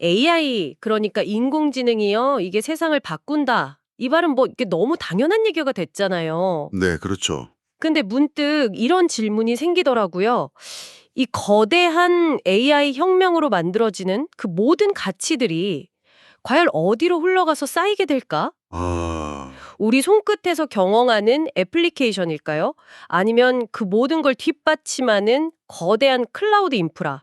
AI, 그러니까 인공지능이요. 이게 세상을 바꾼다. 이 말은 뭐 이게 너무 당연한 얘기가 됐잖아요. 네, 그렇죠. 근데 문득 이런 질문이 생기더라고요. 이 거대한 AI 혁명으로 만들어지는 그 모든 가치들이 과연 어디로 흘러가서 쌓이게 될까? 아, 우리 손끝에서 경영하는 애플리케이션일까요? 아니면 그 모든 걸 뒷받침하는 거대한 클라우드 인프라?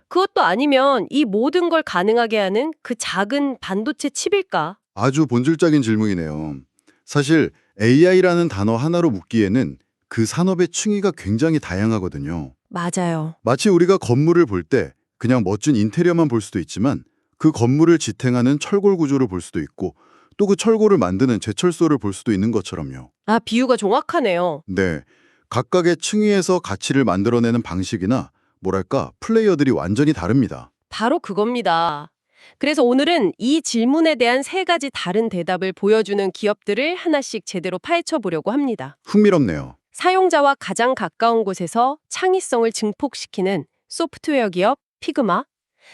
그것도 아니면 이 모든 걸 가능하게 하는 그 작은 반도체 칩일까? 아주 본질적인 질문이네요. 사실 AI라는 단어 하나로 묻기에는 그 산업의 층위가 굉장히 다양하거든요. 맞아요. 마치 우리가 건물을 볼 때 그냥 멋진 인테리어만 볼 수도 있지만 그 건물을 지탱하는 철골 구조를 볼 수도 있고 또 그 철골을 만드는 제철소를 볼 수도 있는 것처럼요. 아, 비유가 정확하네요. 네, 각각의 층위에서 가치를 만들어내는 방식이나 뭐랄까 플레이어들이 완전히 다릅니다. 바로 그겁니다. 그래서 오늘은 이 질문에 대한 세 가지 다른 대답을 보여주는 기업들을 하나씩 제대로 파헤쳐 보려고 합니다. 흥미롭네요. 사용자와 가장 가까운 곳에서 창의성을 증폭시키는 소프트웨어 기업 피그마,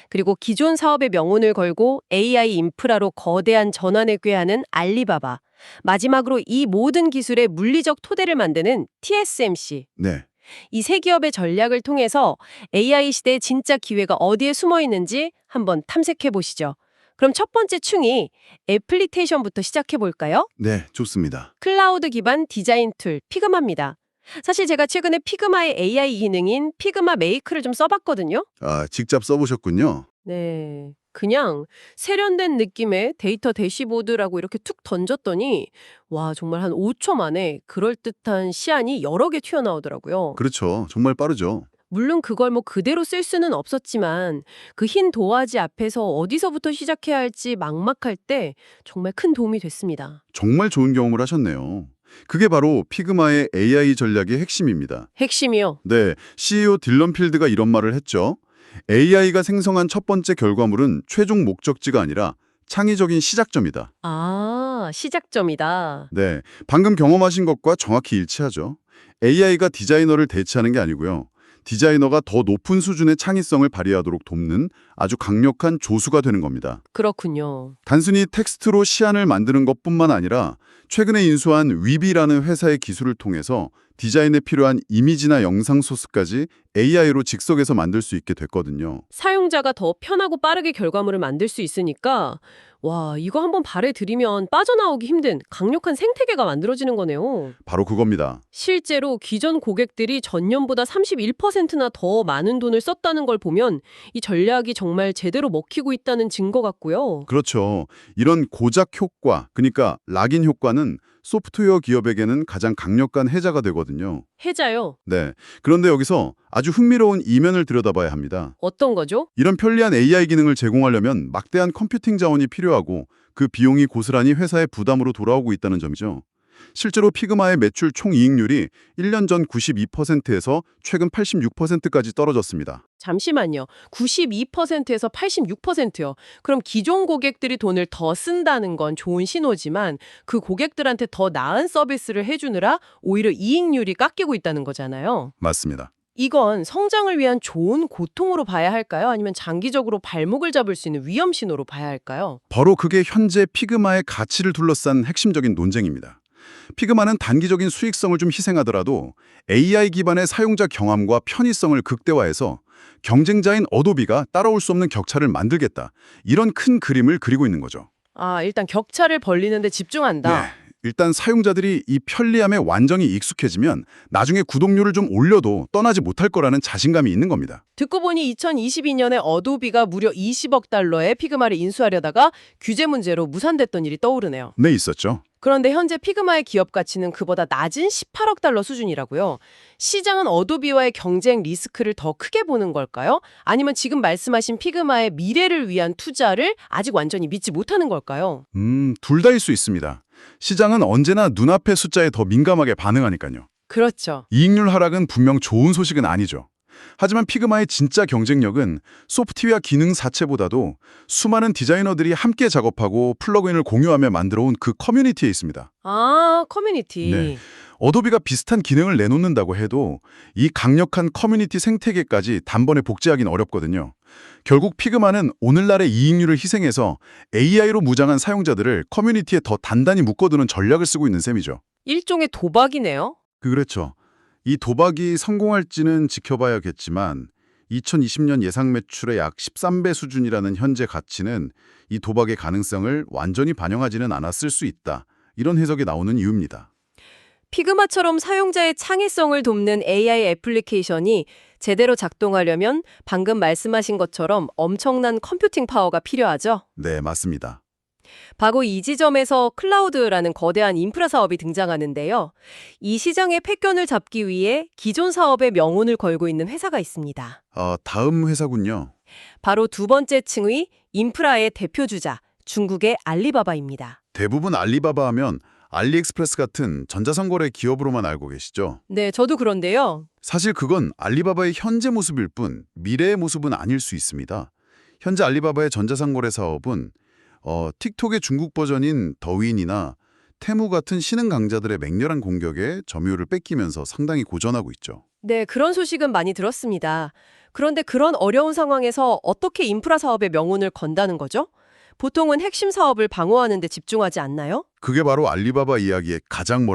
그리고 기존 사업의 명운을 걸고 AI 인프라로 거대한 전환을 꾀하는 알리바바, 마지막으로 이 모든 기술의 물리적 토대를 만드는 TSMC. 네. 이 세 기업의 전략을 통해서 AI 시대의 진짜 기회가 어디에 숨어 있는지 한번 탐색해 보시죠. 그럼 첫 번째 층이 애플리케이션부터 시작해 볼까요? 네, 좋습니다. 클라우드 기반 디자인 툴 피그마입니다. 사실 제가 최근에 피그마의 AI 기능인 피그마 메이크를 좀 써봤거든요. 아, 직접 써보셨군요. 네. 그냥 세련된 느낌의 데이터 대시보드라고 이렇게 툭 던졌더니 와, 정말 한 5초 만에 그럴듯한 시안이 여러 개 튀어나오더라고요. 그렇죠. 정말 빠르죠. 물론 그걸 뭐 그대로 쓸 수는 없었지만 그 흰 도화지 앞에서 어디서부터 시작해야 할지 막막할 때 정말 큰 도움이 됐습니다. 정말 좋은 경험을 하셨네요. 그게 바로 피그마의 AI 전략의 핵심입니다. 핵심이요. 네, CEO 딜런 필드가 이런 말을 했죠. AI가 생성한 첫 번째 결과물은 최종 목적지가 아니라 창의적인 시작점이다. 아, 시작점이다. 네, 방금 경험하신 것과 정확히 일치하죠. AI가 디자이너를 대체하는 게 아니고요. 디자이너가 더 높은 수준의 창의성을 발휘하도록 돕는 아주 강력한 조수가 되는 겁니다. 그렇군요. 단순히 텍스트로 시안을 만드는 것뿐만 아니라 최근에 인수한 위비라는 회사의 기술을 통해서 디자인에 필요한 이미지나 영상 소스까지 AI로 즉석에서 만들 수 있게 됐거든요. 사용자가 더 편하고 빠르게 결과물을 만들 수 있으니까 와, 이거 한번 발에 들이면 빠져나오기 힘든 강력한 생태계가 만들어지는 거네요. 바로 그겁니다. 실제로 기존 고객들이 전년보다 31%나 더 많은 돈을 썼다는 걸 보면 이 전략이 정말 제대로 먹히고 있다는 증거 같고요. 그렇죠. 이런 고작 효과, 그러니까 락인 효과는 소프트웨어 기업에게는 가장 강력한 해자가 되거든요. 해자요. 네. 그런데 여기서 아주 흥미로운 이면을 들여다봐야 합니다. 어떤 거죠? 이런 편리한 AI 기능을 제공하려면 막대한 컴퓨팅 자원이 필요하고 그 비용이 고스란히 회사의 부담으로 돌아오고 있다는 점이죠. 실제로 피그마의 매출 총이익률이 1년 전 92%에서 최근 86%까지 떨어졌습니다. 잠시만요. 92%에서 86%요. 그럼 기존 고객들이 돈을 더 쓴다는 건 좋은 신호지만 그 고객들한테 더 나은 서비스를 해주느라 오히려 이익률이 깎이고 있다는 거잖아요. 맞습니다. 이건 성장을 위한 좋은 고통으로 봐야 할까요? 아니면 장기적으로 발목을 잡을 수 있는 위험 신호로 봐야 할까요? 바로 그게 현재 피그마의 가치를 둘러싼 핵심적인 논쟁입니다. 피그마는 단기적인 수익성을 좀 희생하더라도 AI 기반의 사용자 경험과 편의성을 극대화해서 경쟁자인 어도비가 따라올 수 없는 격차를 만들겠다. 이런 큰 그림을 그리고 있는 거죠. 아, 일단 격차를 벌리는데 집중한다. 네. 일단 사용자들이 이 편리함에 완전히 익숙해지면 나중에 구독료를 좀 올려도 떠나지 못할 거라는 자신감이 있는 겁니다. 듣고 보니 2022년에 어도비가 무려 20억 달러의 피그마를 인수하려다가 규제 문제로 무산됐던 일이 떠오르네요. 네, 있었죠. 그런데 현재 피그마의 기업 가치는 그보다 낮은 18억 달러 수준이라고요. 시장은 어도비와의 경쟁 리스크를 더 크게 보는 걸까요? 아니면 지금 말씀하신 피그마의 미래를 위한 투자를 아직 완전히 믿지 못하는 걸까요? 둘 다일 수 있습니다. 시장은 언제나 눈앞의 숫자에 더 민감하게 반응하니까요. 그렇죠. 이익률 하락은 분명 좋은 소식은 아니죠. 하지만 피그마의 진짜 경쟁력은 소프트웨어 기능 자체보다도 수많은 디자이너들이 함께 작업하고 플러그인을 공유하며 만들어온 그 커뮤니티에 있습니다. 아, 커뮤니티. 네. 어도비가 비슷한 기능을 내놓는다고 해도 이 강력한 커뮤니티 생태계까지 단번에 복제하긴 어렵거든요. 결국 피그마는 오늘날의 이익률을 희생해서 AI로 무장한 사용자들을 커뮤니티에 더 단단히 묶어두는 전략을 쓰고 있는 셈이죠. 일종의 도박이네요. 그렇죠. 이 도박이 성공할지는 지켜봐야겠지만 2020년 예상 매출의 약 13배 수준이라는 현재 가치는 이 도박의 가능성을 완전히 반영하지는 않았을 수 있다. 이런 해석이 나오는 이유입니다. 피그마처럼 사용자의 창의성을 돕는 AI 애플리케이션이 제대로 작동하려면 방금 말씀하신 것처럼 엄청난 컴퓨팅 파워가 필요하죠. 네, 맞습니다. 바로 이 지점에서 클라우드라는 거대한 인프라 사업이 등장하는데요. 이 시장의 패권을 잡기 위해 기존 사업에 명운을 걸고 있는 회사가 있습니다. 다음 회사군요. 바로 두 번째 층의 인프라의 대표주자, 중국의 알리바바입니다. 대부분 알리바바 하면 알리익스프레스 같은 전자상거래 기업으로만 알고 계시죠? 네, 저도 그런데요. 사실 그건 알리바바의 현재 모습일 뿐 미래의 모습은 아닐 수 있습니다. 현재 알리바바의 전자상거래 사업은 틱톡의 중국 버전인 더윈이나 테무 같은 신흥 강자들의 맹렬한 공격에 점유율을 뺏기면서 상당히 고전하고 있죠. 네, 그런 소식은 많이 들었습니다. 그런데 그런 어려운 상황에서 어떻게 인프라 사업에 명운을 건다는 거죠? 보통은 핵심 사업을 방어하는 데 집중하지 않나요? 그게 바로 알리바바 이야기의 가장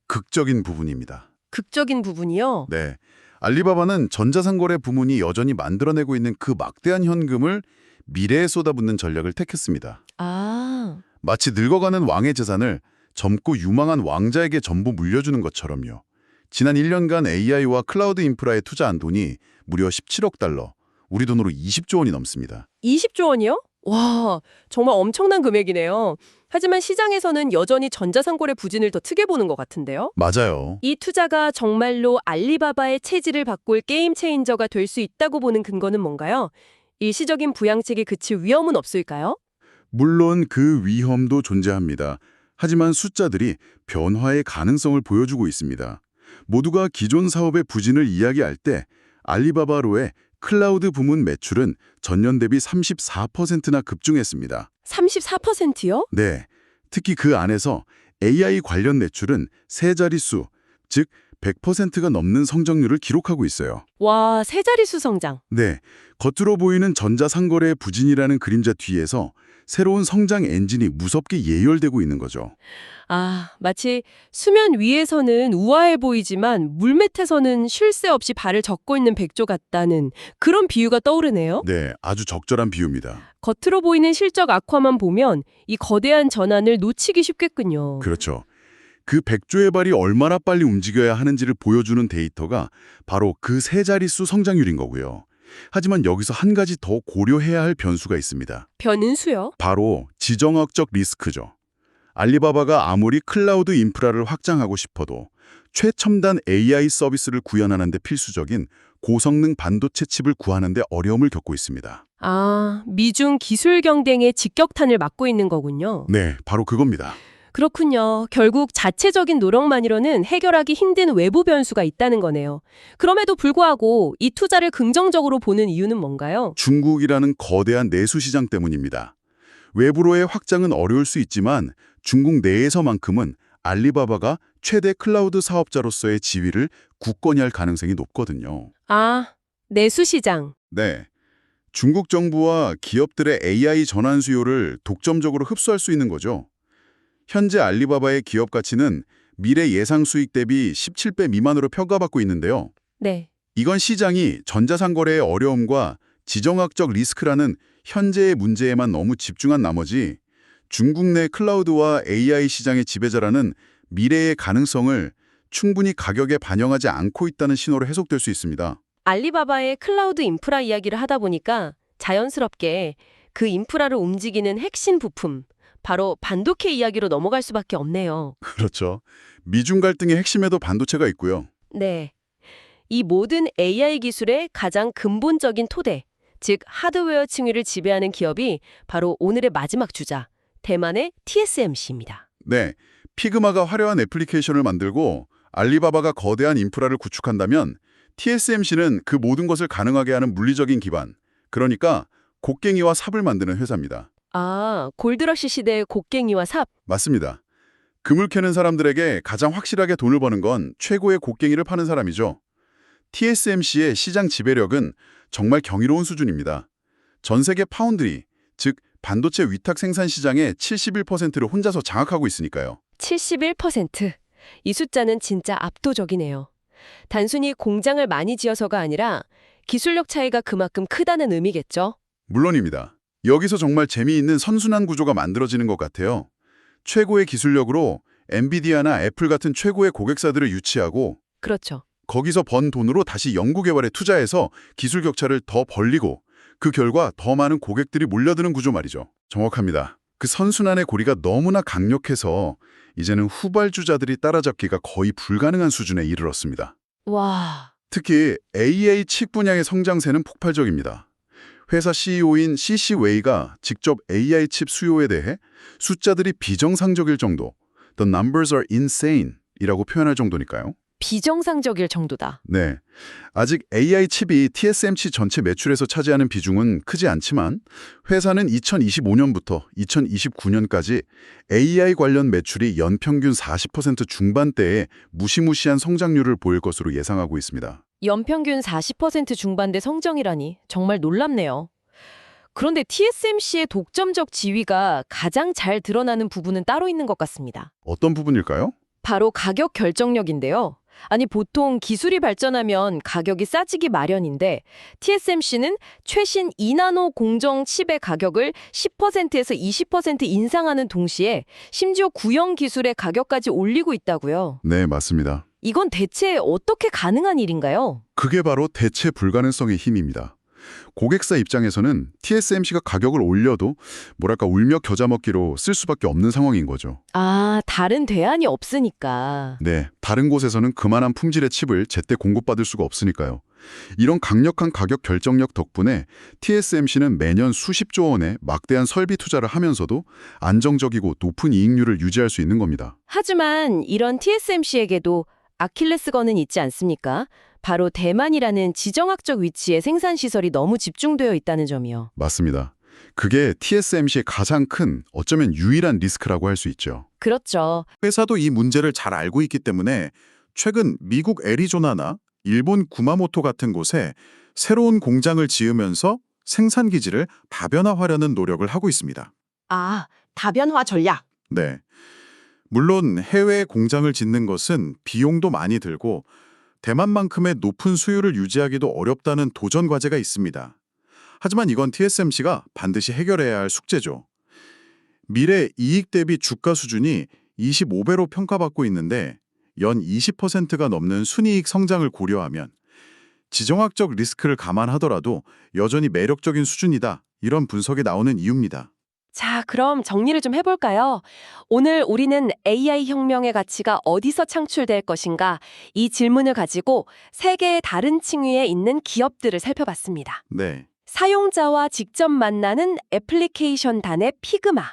극적인 부분입니다. 극적인 부분이요? 네, 알리바바는 전자상거래 부문이 여전히 만들어내고 있는 그 막대한 현금을 미래에 쏟아붓는 전략을 택했습니다. 아, 마치 늙어가는 왕의 재산을 젊고 유망한 왕자에게 전부 물려주는 것처럼요. 지난 1년간 AI와 클라우드 인프라에 투자한 돈이 무려 17억 달러, 우리 돈으로 20조 원이 넘습니다. 20조 원이요? 와, 정말 엄청난 금액이네요. 하지만 시장에서는 여전히 전자상거래 부진을 더 크게 보는 것 같은데요? 맞아요. 이 투자가 정말로 알리바바의 체질을 바꿀 게임 체인저가 될 수 있다고 보는 근거는 뭔가요? 일시적인 부양책에 그칠 위험은 없을까요? 물론 그 위험도 존재합니다. 하지만 숫자들이 변화의 가능성을 보여주고 있습니다. 모두가 기존 사업의 부진을 이야기할 때 알리바바로의 클라우드 부문 매출은 전년 대비 34%나 급증했습니다. 34%요? 네, 특히 그 안에서 AI 관련 매출은 세 자릿수, 즉 100%가 넘는 성장률을 기록하고 있어요. 와, 세 자릿수 성장. 네, 겉으로 보이는 전자상거래의 부진이라는 그림자 뒤에서 새로운 성장 엔진이 무섭게 예열되고 있는 거죠. 아, 마치 수면 위에서는 우아해 보이지만 물밑에서는 쉴 새 없이 발을 젓고 있는 백조 같다는 그런 비유가 떠오르네요. 네, 아주 적절한 비유입니다. 겉으로 보이는 실적 악화만 보면 이 거대한 전환을 놓치기 쉽겠군요. 그렇죠. 그 백조의 발이 얼마나 빨리 움직여야 하는지를 보여주는 데이터가 바로 그 세 자릿수 성장률인 거고요. 하지만 여기서 한 가지 더 고려해야 할 변수가 있습니다. 변인수요? 바로 지정학적 리스크죠. 알리바바가 아무리 클라우드 인프라를 확장하고 싶어도 최첨단 AI 서비스를 구현하는 데 필수적인 고성능 반도체 칩을 구하는 데 어려움을 겪고 있습니다. 아, 미중 기술 경쟁의 직격탄을 맞고 있는 거군요. 네, 바로 그겁니다. 그렇군요. 결국 자체적인 노력만으로는 해결하기 힘든 외부 변수가 있다는 거네요. 그럼에도 불구하고 이 투자를 긍정적으로 보는 이유는 뭔가요? 중국이라는 거대한 내수 시장 때문입니다. 외부로의 확장은 어려울 수 있지만 중국 내에서만큼은 알리바바가 최대 클라우드 사업자로서의 지위를 굳건히 할 가능성이 높거든요. 아, 내수시장. 네. 중국 정부와 기업들의 AI 전환 수요를 독점적으로 흡수할 수 있는 거죠. 현재 알리바바의 기업 가치는 미래 예상 수익 대비 17배 미만으로 평가받고 있는데요. 네. 이건 시장이 전자상거래의 어려움과 지정학적 리스크라는 현재의 문제에만 너무 집중한 나머지 중국 내 클라우드와 AI 시장의 지배자라는 미래의 가능성을 충분히 가격에 반영하지 않고 있다는 신호로 해석될 수 있습니다. 알리바바의 클라우드 인프라 이야기를 하다 보니까 자연스럽게 그 인프라를 움직이는 핵심 부품, 바로 반도체 이야기로 넘어갈 수밖에 없네요. 그렇죠. 미중 갈등의 핵심에도 반도체가 있고요. 네. 이 모든 AI 기술의 가장 근본적인 토대, 즉 하드웨어 층위를 지배하는 기업이 바로 오늘의 마지막 주자, 대만의 TSMC입니다. 네, 피그마가 화려한 애플리케이션을 만들고 알리바바가 거대한 인프라를 구축한다면 TSMC는 그 모든 것을 가능하게 하는 물리적인 기반, 그러니까 곡괭이와 삽을 만드는 회사입니다. 아, 골드러시 시대의 곡괭이와 삽. 맞습니다. 그물 캐는 사람들에게 가장 확실하게 돈을 버는 건 최고의 곡괭이를 파는 사람이죠. TSMC의 시장 지배력은 정말 경이로운 수준입니다. 전 세계 파운드리, 즉 반도체 위탁 생산 시장의 71%를 혼자서 장악하고 있으니까요. 71%. 이 숫자는 진짜 압도적이네요. 단순히 공장을 많이 지어서가 아니라 기술력 차이가 그만큼 크다는 의미겠죠? 물론입니다. 여기서 정말 재미있는 선순환 구조가 만들어지는 것 같아요. 최고의 기술력으로 엔비디아나 애플 같은 최고의 고객사들을 유치하고 그렇죠. 거기서 번 돈으로 다시 연구개발에 투자해서 기술 격차를 더 벌리고 그 결과 더 많은 고객들이 몰려드는 구조 말이죠. 정확합니다. 그 선순환의 고리가 너무나 강력해서 이제는 후발주자들이 따라잡기가 거의 불가능한 수준에 이르렀습니다. 와, 특히 AI 칩 분야의 성장세는 폭발적입니다. 회사 CEO인 CC 웨이가 직접 AI 칩 수요에 대해 숫자들이 비정상적일 정도, The numbers are insane 이라고 표현할 정도니까요. 비정상적일 정도다. 네, 아직 AI 칩이 TSMC 전체 매출에서 차지하는 비중은 크지 않지만 회사는 2025년부터 2029년까지 AI 관련 매출이 연평균 40% 중반대의 무시무시한 성장률을 보일 것으로 예상하고 있습니다. 연평균 40% 중반대 성장이라니 정말 놀랍네요. 그런데 TSMC의 독점적 지위가 가장 잘 드러나는 부분은 따로 있는 것 같습니다. 어떤 부분일까요? 바로 가격 결정력인데요. 아니 보통 기술이 발전하면 가격이 싸지기 마련인데 TSMC는 최신 2나노 공정 칩의 가격을 10%에서 20% 인상하는 동시에 심지어 구형 기술의 가격까지 올리고 있다고요. 네, 맞습니다. 이건 대체 어떻게 가능한 일인가요? 그게 바로 대체 불가능성의 힘입니다. 고객사 입장에서는 TSMC가 가격을 올려도 뭐랄까 울며 겨자 먹기로 쓸 수밖에 없는 상황인 거죠. 아, 다른 대안이 없으니까. 네, 다른 곳에서는 그만한 품질의 칩을 제때 공급받을 수가 없으니까요. 이런 강력한 가격 결정력 덕분에 TSMC는 매년 수십조 원의 막대한 설비 투자를 하면서도 안정적이고 높은 이익률을 유지할 수 있는 겁니다. 하지만 이런 TSMC에게도 아킬레스건은 있지 않습니까? 바로 대만이라는 지정학적 위치에 생산시설이 너무 집중되어 있다는 점이요. 맞습니다. 그게 TSMC의 가장 큰, 어쩌면 유일한 리스크라고 할 수 있죠. 그렇죠. 회사도 이 문제를 잘 알고 있기 때문에 최근 미국 애리조나나 일본 구마모토 같은 곳에 새로운 공장을 지으면서 생산 기지를 다변화하려는 노력을 하고 있습니다. 아, 다변화 전략. 네. 물론 해외에 공장을 짓는 것은 비용도 많이 들고 대만만큼의 높은 수율을 유지하기도 어렵다는 도전 과제가 있습니다. 하지만 이건 TSMC가 반드시 해결해야 할 숙제죠. 미래 이익 대비 주가 수준이 25배로 평가받고 있는데 연 20%가 넘는 순이익 성장을 고려하면 지정학적 리스크를 감안하더라도 여전히 매력적인 수준이다. 이런 분석이 나오는 이유입니다. 자, 그럼 정리를 좀 해볼까요? 오늘 우리는 AI 혁명의 가치가 어디서 창출될 것인가? 이 질문을 가지고 세계의 다른 층위에 있는 기업들을 살펴봤습니다. 네. 사용자와 직접 만나는 애플리케이션 단의 피그마,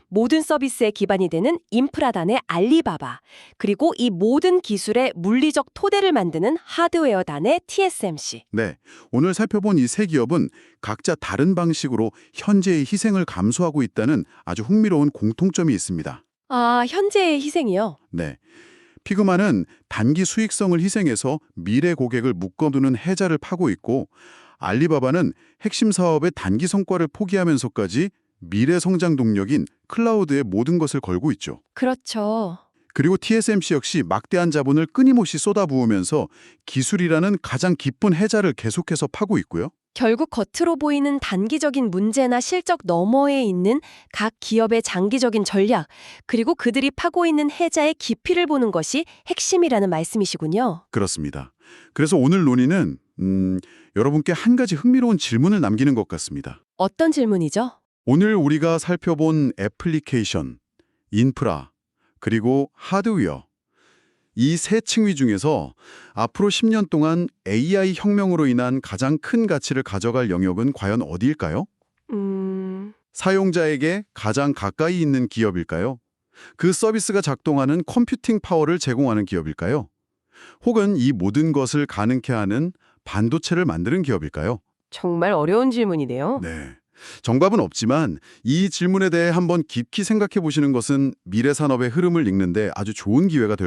모든 서비스의 기반이 되는 인프라 단의 알리바바, 그리고 이 모든 기술의 물리적 토대를 만드는 하드웨어 단의 TSMC. 네. 오늘 살펴본 이 세 기업은 각자 다른 방식으로 현재의 희생을 감수하고 있다는 아주 흥미로운 공통점이 있습니다. 아, 현재의 희생이요? 네. 피그마는 단기 수익성을 희생해서 미래 고객을 묶어두는 해자를 파고 있고 알리바바는 핵심 사업의 단기 성과를 포기하면서까지 미래 성장 동력인 클라우드의 모든 것을 걸고 있죠. 그렇죠. 그리고 TSMC 역시 막대한 자본을 끊임없이 쏟아부으면서 기술이라는 가장 깊은 해자를 계속해서 파고 있고요. 결국 겉으로 보이는 단기적인 문제나 실적 너머에 있는 각 기업의 장기적인 전략, 그리고 그들이 파고 있는 해자의 깊이를 보는 것이 핵심이라는 말씀이시군요. 그렇습니다. 그래서 오늘 논의는 여러분께 한 가지 흥미로운 질문을 남기는 것 같습니다. 어떤 질문이죠? 오늘 우리가 살펴본 애플리케이션, 인프라, 그리고 하드웨어 이 세 층위 중에서 앞으로 10년 동안 AI 혁명으로 인한 가장 큰 가치를 가져갈 영역은 과연 어디일까요? 사용자에게 가장 가까이 있는 기업일까요? 그 서비스가 작동하는 컴퓨팅 파워를 제공하는 기업일까요? 혹은 이 모든 것을 가능케 하는 반도체를 만드는 기업일까요? 정말 어려운 질문이네요. 네. 정답은 없지만 이 질문에 대해 한번 깊이 생각해 보시는 것은 미래 산업의 흐름을 읽는데 아주 좋은 기회가 될